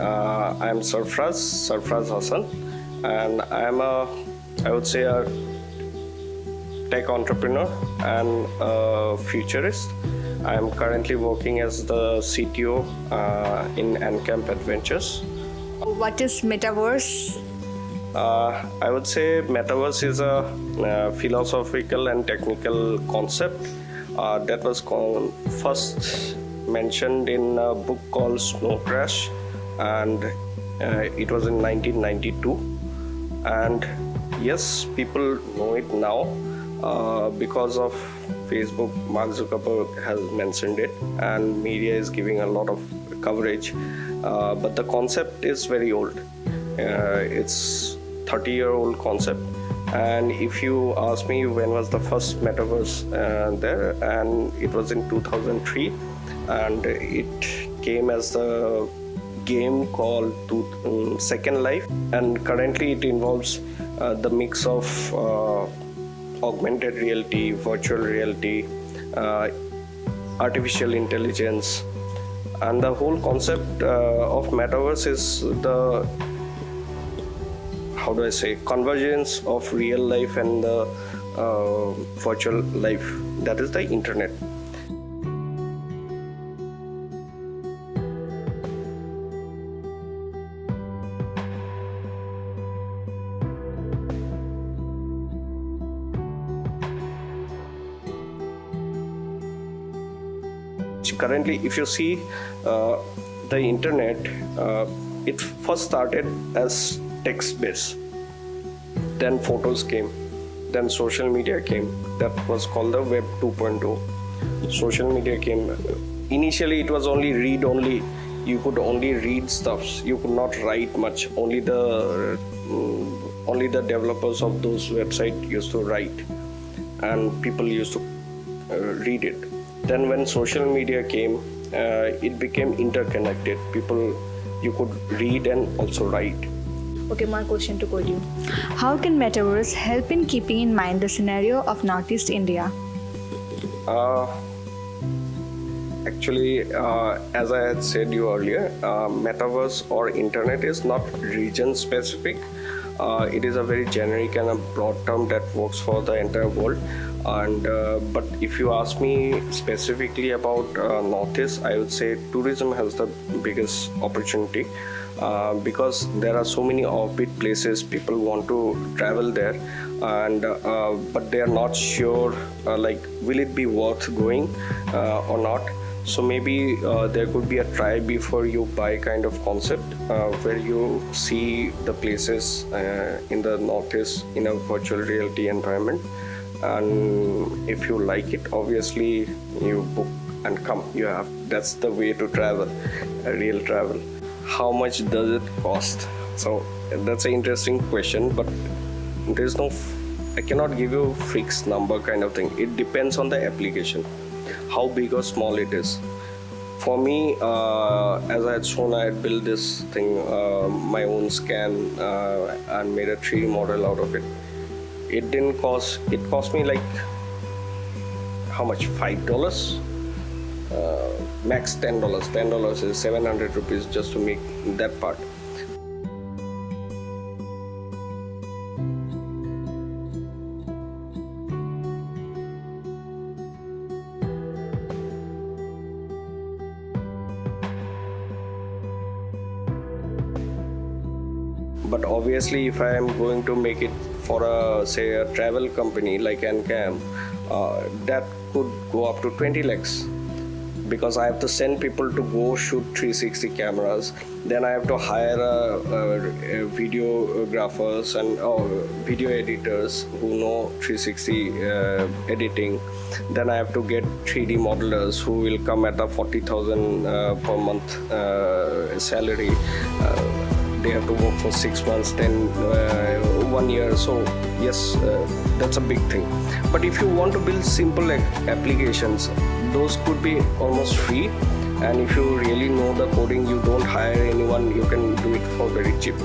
I'm Sarfraz Hassan, and I would say a tech entrepreneur and a futurist. I'm currently working as the CTO in Encamp Adventures. What is Metaverse? I would say Metaverse is a philosophical and technical concept that was first mentioned in a book called Snow Crash, and it was in 1992. And yes, people know it now because of Facebook. Mark Zuckerberg has mentioned it, and media is giving a lot of coverage. But the concept is very old. It's 30-year-old concept. And if you ask me when was the first Metaverse there, and it was in 2003, and it came as a game called Second Life, and currently it involves the mix of augmented reality, virtual reality, artificial intelligence, and the whole concept of Metaverse is the convergence of real life and the virtual life, that is the internet. Currently, if you see the internet, it first started as text-based, then photos came, then social media came. That was called the Web 2.0. Social media came. Initially, it was only read-only. You could only read stuffs. You could not write much. Only the developers of those websites used to write, and people used to read it. Then when social media came, it became interconnected. You could read and also write. Okay, my question to you. How can Metaverse help in keeping in mind the scenario of Northeast India? Actually, as I had said you earlier, Metaverse or Internet is not region specific. It is a very generic and a broad term that works for the entire world. And but if you ask me specifically about Northeast, I would say tourism has the biggest opportunity because there are so many offbeat places. People want to travel there, and but they are not sure will it be worth going or not. So maybe there could be a try before you buy kind of concept where you see the places in the Northeast in a virtual reality environment. And if you like it, obviously you book and come. That's the way to travel, real travel. How much does it cost? So that's an interesting question, but I cannot give you a fixed number kind of thing. It depends on the application, how big or small it is. For me, as I had shown, I had built this thing, my own scan, and made a 3D model out of it. It cost me how much? $5? Max $10. $10 is 700 rupees just to make that part. But obviously, if I am going to make it for a travel company like Encamp, that could go up to 20 lakhs. Because I have to send people to go shoot 360 cameras. Then I have to hire videographers and video editors who know 360 editing. Then I have to get 3D modelers who will come at a 40,000 per month salary. They have to work for 6 months, then 1 year. So yes, that's a big thing. But if you want to build simple applications, those could be almost free. And if you really know the coding, you don't hire anyone, you can do it for very cheap.